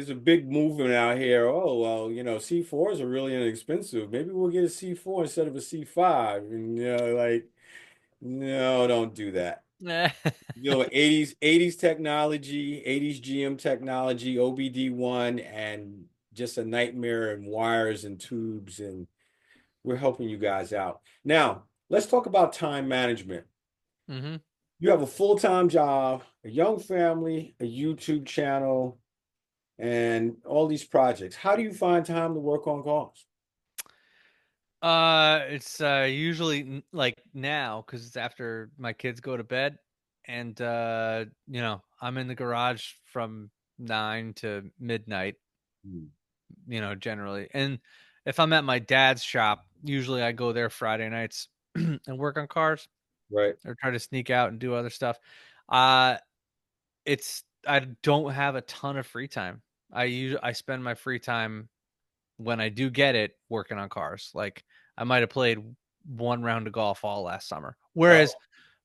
a big movement out here. Oh well, C4s are really inexpensive. Maybe we'll get a C4 instead of a C5. And like, no, don't do that. 80s technology, 80s GM technology, OBD1, and just a nightmare and wires and tubes, and we're helping you guys out. Now, let's talk about time management. Mm-hmm. You have a full-time job, a young family, a YouTube channel, and all these projects. How do you find time to work on cars? It's usually like now because it's after my kids go to bed, and I'm in the garage from 9 to midnight. Hmm. Generally, and if I'm at my dad's shop, usually I go there Friday nights and work on cars Right. or try to sneak out and do other stuff. Uh, I don't have a ton of free time. I spend my free time when I do get it working on cars. Like I might have played one round of golf all last summer. Whereas Oh,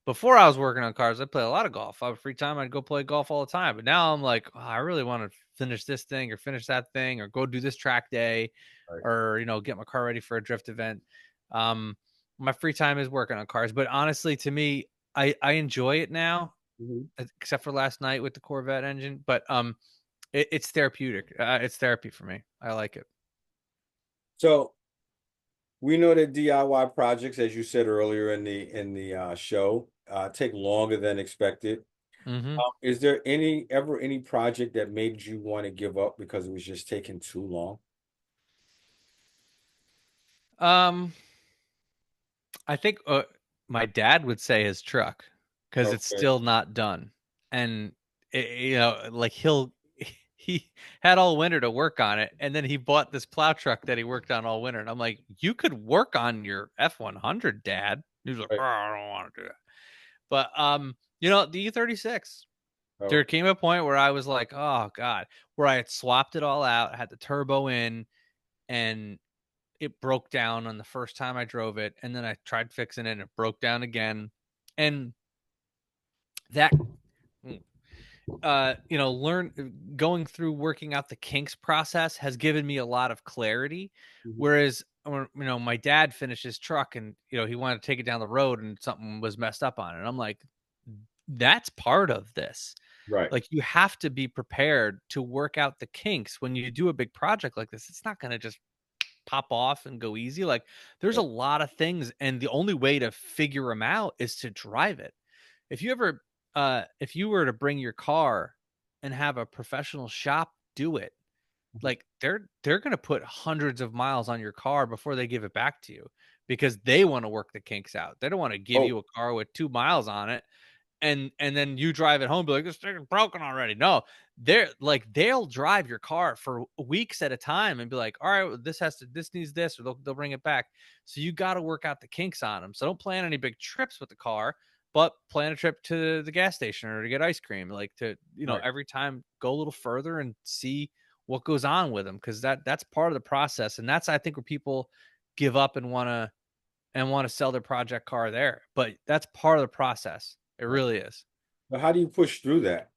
before I was working on cars, I played a lot of golf. I have free time, I'd go play golf all the time. But now I'm like, I really want to finish this thing or finish that thing or go do this track day right. or get my car ready for a drift event. Um, my free time is working on cars. But honestly, to me, I enjoy it now, Mhm. except for last night with the Corvette engine. But it's therapeutic. It's therapy for me. I like it. So we know that DIY projects, as you said earlier in the show, take longer than expected. Mm-hmm. Is there any project that made you want to give up because it was just taking too long? Um, I think my dad would say his truck because it's Okay. still not done, and like he had all winter to work on it, and then he bought this plow truck that he worked on all winter, and I'm like, you could work on your F100, Dad. He was like, Right. oh, I don't want to do that. But the E36. There Oh, came a point where I was like, oh god, where I had swapped it all out, had the turbo in, and it broke down on the first time I drove it, and then I tried fixing it and it broke down again. And that learn going through working out the kinks process has given me a lot of clarity. mhm. Whereas my dad finished his truck and he wanted to take it down the road and something was messed up on it. And I'm like, that's part of this. Right. Like you have to be prepared to work out the kinks when you do a big project like this. It's not going to just pop off and go easy. Like there's a Right. lot of things, and the only way to figure them out is to drive it. If you were to bring your car and have a professional shop do it, Mhm. like they're going to put hundreds of miles on your car before they give it back to you because they want to work the kinks out. They don't want to give you Oh, a car with 2 miles on it and then you drive it home, be like, this thing is broken already. No, they'll drive your car for weeks at a time and be like, all right, well, this needs this, or they'll bring it back. So you got to work out the kinks on them. So don't plan any big trips with the car, but plan a trip to the gas station or to get ice cream. Like, to, Right. every time go a little further and see what goes on with them, because that's part of the process, and that's, I think, where people give up and want to sell their project car there. But that's part of the process. It Right. really is. But how do you push through that?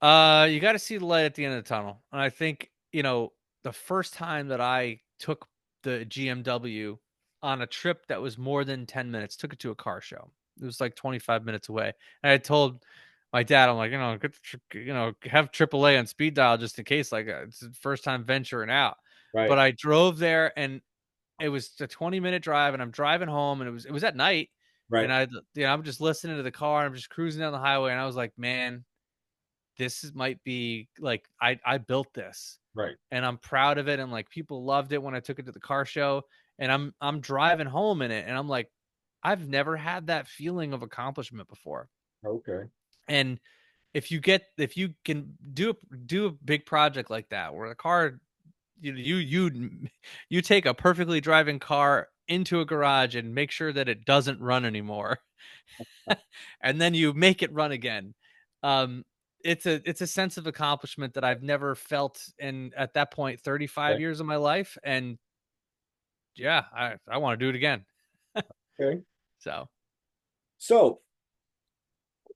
You got to see the light at the end of the tunnel. And I think, the first time that I took the GMW on a trip that was more than 10 minutes, took it to a car show. It was like 25 minutes away. And I told my dad, I'm like, get the, have AAA on speed dial just in case, like, it's the first time venturing out. But Right. I drove there, and it was a 20-minute drive, and I'm driving home, and it was at night. And Right. I'm just listening to the car, and I'm just cruising down the highway. And I was like, man, might be like, I built this, Right. and I'm proud of it, and like, people loved it when I took it to the car show, and I'm driving home in it, and I'm like, I've never had that feeling of accomplishment before. Okay. And if you can do a big project like that, where the car, you take a perfectly driving car into a garage and make sure that it doesn't run anymore, and then you make it run again. Um, it's a sense of accomplishment that I've never felt in, at that point, 35 Right. years of my life. And yeah, I want to do it again. Okay. So So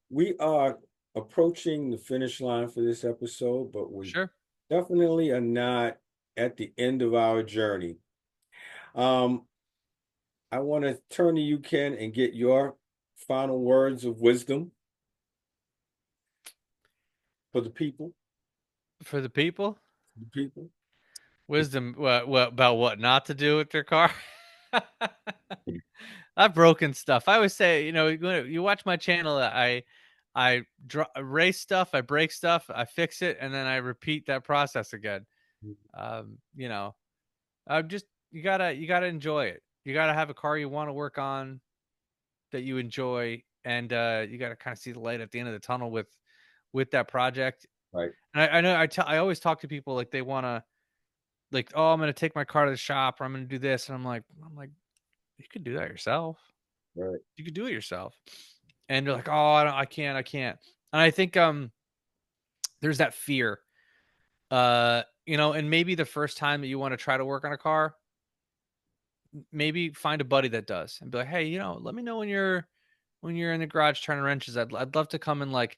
we are approaching the finish line for this episode, but we sure. definitely are not at the end of our journey. Um, I want to turn to you, Ken, and get your final words of wisdom for the people. For the people, The people. wisdom, what about what not to do with their car. I've broken stuff. I always say, you watch my channel, race stuff, I break stuff, I fix it, and then I repeat that process again. Um, you know, I'm just you gotta enjoy it. You gotta have a car you want to work on, that you enjoy, and you gotta kind of see the light at the end of the tunnel with that project. Right. And I know I always talk to people like they want to, like, oh, I'm gonna take my car to the shop, or I'm gonna do this, and I'm like, you could do that yourself. Right. You could do it yourself. And you're like, oh, I can't. And I think there's that fear, and maybe the first time that you want to try to work on a car, maybe find a buddy that does, and be like, hey, let me know when you're in the garage turning wrenches. I'd love to come and, like,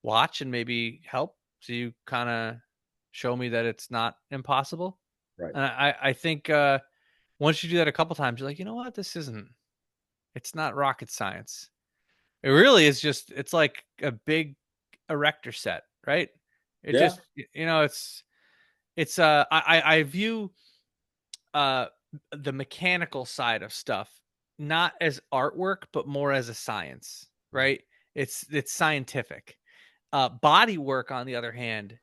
watch and maybe help, so you kind of show me that it's not impossible. Right. And I think once you do that a couple times, you're like, you know what, it's not rocket science. It really is just, it's like a big erector set, right? It Yeah. just, it's I view uh the mechanical side of stuff not as artwork, but more as a science, right? It's scientific. Body work, on the other hand,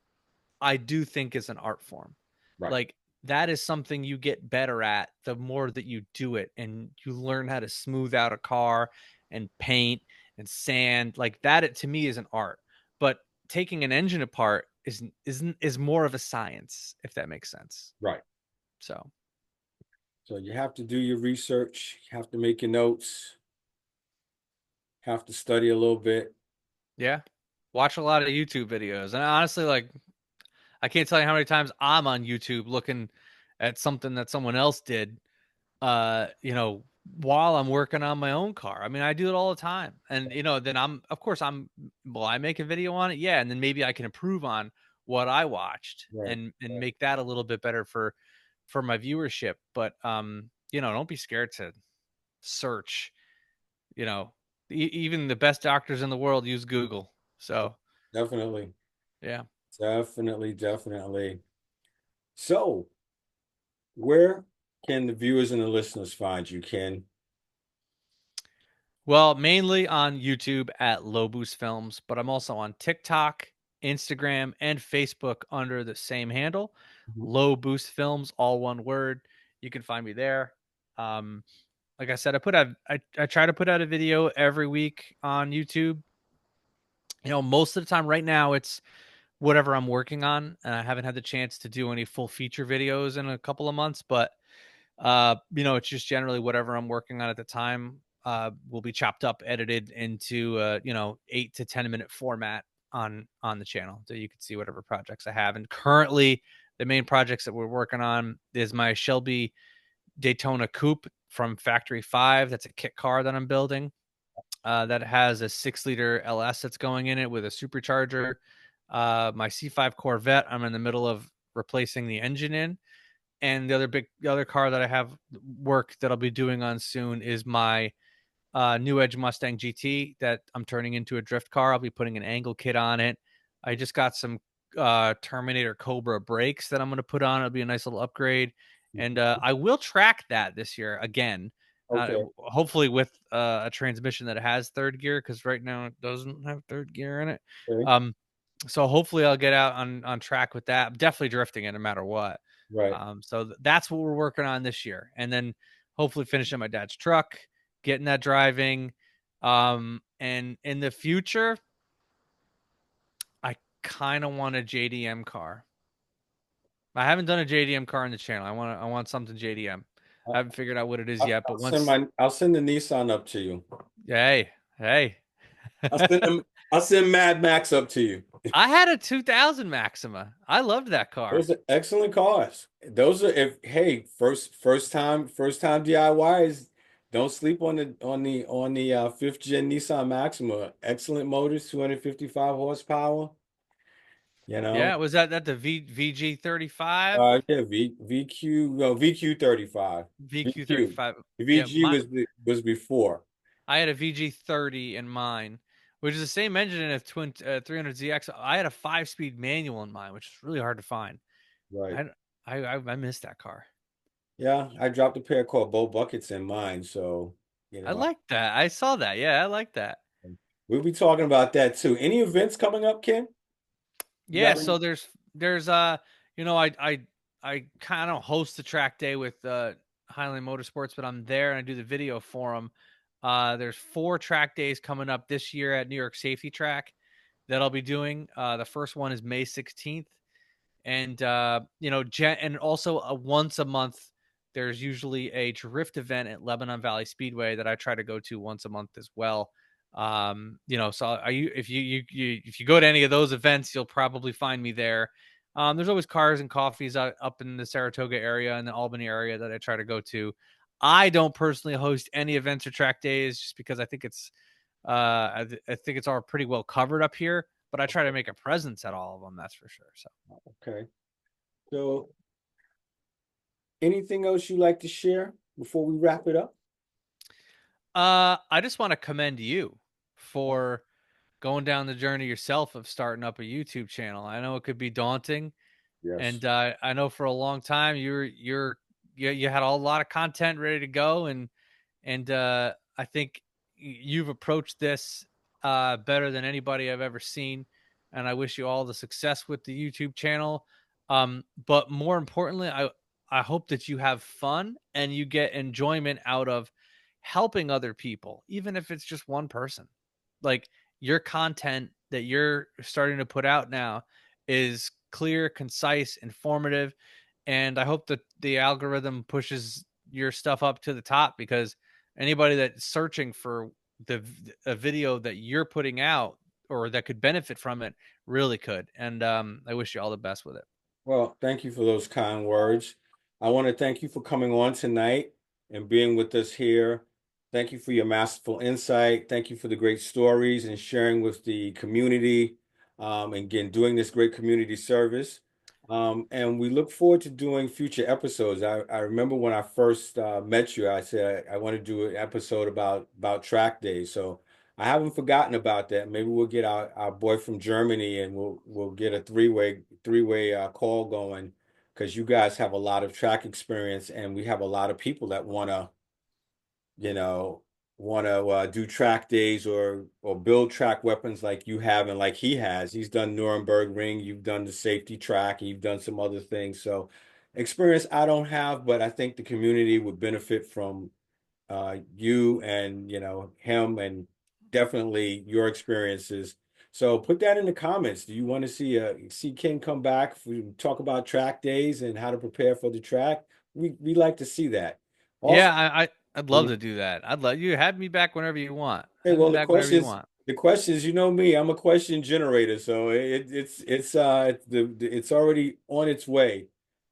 I do think is an art form. Right. Like, that is something you get better at the more that you do it, and you learn how to smooth out a car and paint and sand. Like that, it to me is an art. But taking an engine apart is more of a science, if that makes sense. Right. So So you have to do your research, you have to make your notes, have to study a little bit. yeah, watch a lot of YouTube videos, and honestly, like, I can't tell you how many times I'm on YouTube looking at something that someone else did, while I'm working on my own car. I mean, I do it all the time. And, then of course, will I make a video on it? Yeah. And then maybe I can improve on what I watched, Right. and Right. make that a little bit better for my viewership. But, don't be scared to search, you know, even the best doctors in the world use Google. So, Definitely. yeah. Definitely. Definitely. So where can the viewers and the listeners find you, Ken? Well, mainly on YouTube at LowBoostFilms, but I'm also on TikTok, Instagram, and Facebook under the same handle, Mhm. Low Boost Films, all one word. You can find me there. Um, like I said, I try to put out a video every week on YouTube. Most of the time right now it's whatever I'm working on. And I haven't had the chance to do any full feature videos in a couple of months, but it's just generally whatever I'm working on at the time will be chopped up, edited into 8 to 10 minute format on the channel, so you can see whatever projects I have. And currently, the main projects that we're working on is my Shelby Daytona Coupe from Factory 5. That's a kit car that I'm building. That has a 6-liter LS that's going in it with a supercharger. My C5 Corvette, I'm in the middle of replacing the engine in. And the other car that I have work that I'll be doing on soon is my New Edge Mustang GT that I'm turning into a drift car. I'll be putting an angle kit on it. I just got some Terminator Cobra brakes that I'm going to put on. It'll be a nice little upgrade. And I will track that this year again. Okay. Hopefully with a transmission that has third gear, because right now it doesn't have third gear in it. Okay. So hopefully I'll get out on track with that. I'm definitely drifting it no matter what. Right. So that's what we're working on this year. And then hopefully finishing my dad's truck, getting that driving. And in the future, I kind of want a JDM car. I haven't done a JDM car on the channel. I want something JDM. I haven't figured out what it is yet, but once, I'll send the Nissan up to you. hey, hey. I'll send them. I'll send Mad Max up to you. I had a 2000 Maxima. I loved that car. Those are excellent cars. Those are if hey, first time DIYs, don't sleep on the fifth gen Nissan Maxima. Excellent motors, 255 horsepower, you Yeah, know. was that the VG35? Yeah, VQ, no, VQ 35. VQ. VQ35. The Yeah, VG was before. I had a VG30 in mine, which is the same engine in a twin 300ZX. I had a 5-speed manual in mine, which is really hard to find. Right. I I missed that car. Yeah, I dropped a pair called Bo Buckets in mine, so you I know, like that. I saw that. Yeah, I like that. we'll be talking about that too. Any events coming up, Ken? You Yeah, got so any? there's I kind of host the track day with Highland Motorsports, but I'm there and I do the video for them. There's 4 track days coming up this year at New York Safety Track that I'll be doing. The first one is May 16th. And and also once a month there's usually a drift event at Lebanon Valley Speedway that I try to go to once a month as well. So if you go to any of those events, you'll probably find me there. There's always cars and coffees up in the Saratoga area and the Albany area that I try to go to. I don't personally host any events or track days just because I think I think it's all pretty well covered up here, but I try to make a presence at all of them, that's for sure. So Okay. So, anything else you'd like to share before we wrap it up? I just want to commend you for going down the journey yourself of starting up a YouTube channel. I know it could be daunting, Yes. and I know for a long time you had a lot of content ready to go, and I think you've approached this better than anybody I've ever seen, and I wish you all the success with the YouTube channel. But more importantly, I hope that you have fun and you get enjoyment out of helping other people, even if it's just one person. Like your content that you're starting to put out now is clear, concise, informative, and I hope that the algorithm pushes your stuff up to the top, because anybody that's searching for the a video that you're putting out or that could benefit from it really could. And I wish you all the best with it. Well, thank you for those kind words. I want to thank you for coming on tonight and being with us here. Thank you for your masterful insight. Thank you for the great stories and sharing with the community, and again, doing this great community service. And we look forward to doing future episodes. I remember when I first met you, I said I want to do an episode about track days. So I haven't forgotten about that. Maybe we'll get our boy from Germany and we'll get a three-way call going, because you guys have a lot of track experience and we have a lot of people that you know, want to do track days or build track weapons like you have and like he has. He's done Nuremberg Ring, you've done the safety track, and you've done some other things. So experience I don't have, but I think the community would benefit from you and him, and definitely your experiences. So put that in the comments. Do you want to see Ken come back for talk about track days and how to prepare for the track? We like to see that. Also, Yeah, I'd love to do that. I'd love you have me back whenever you want. hey, Have me well, back whenever you want. the questions, you know me, I'm a question generator, so it's already on its way.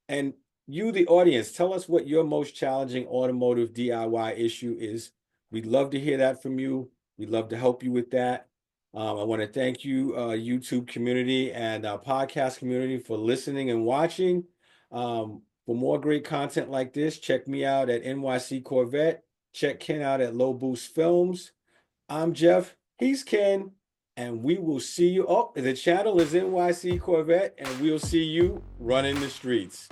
And you, the audience, tell us what your most challenging automotive DIY issue is. We'd love to hear that from you. We'd love to help you with that. I want to thank you, YouTube community and podcast community, for listening and watching. For more great content like this, check me out at NYC Corvette. Check Ken out at Low Boost Films. I'm Jeff. He's Ken. And we will see you. Oh, the channel is NYC Corvette, and we'll see you running the streets.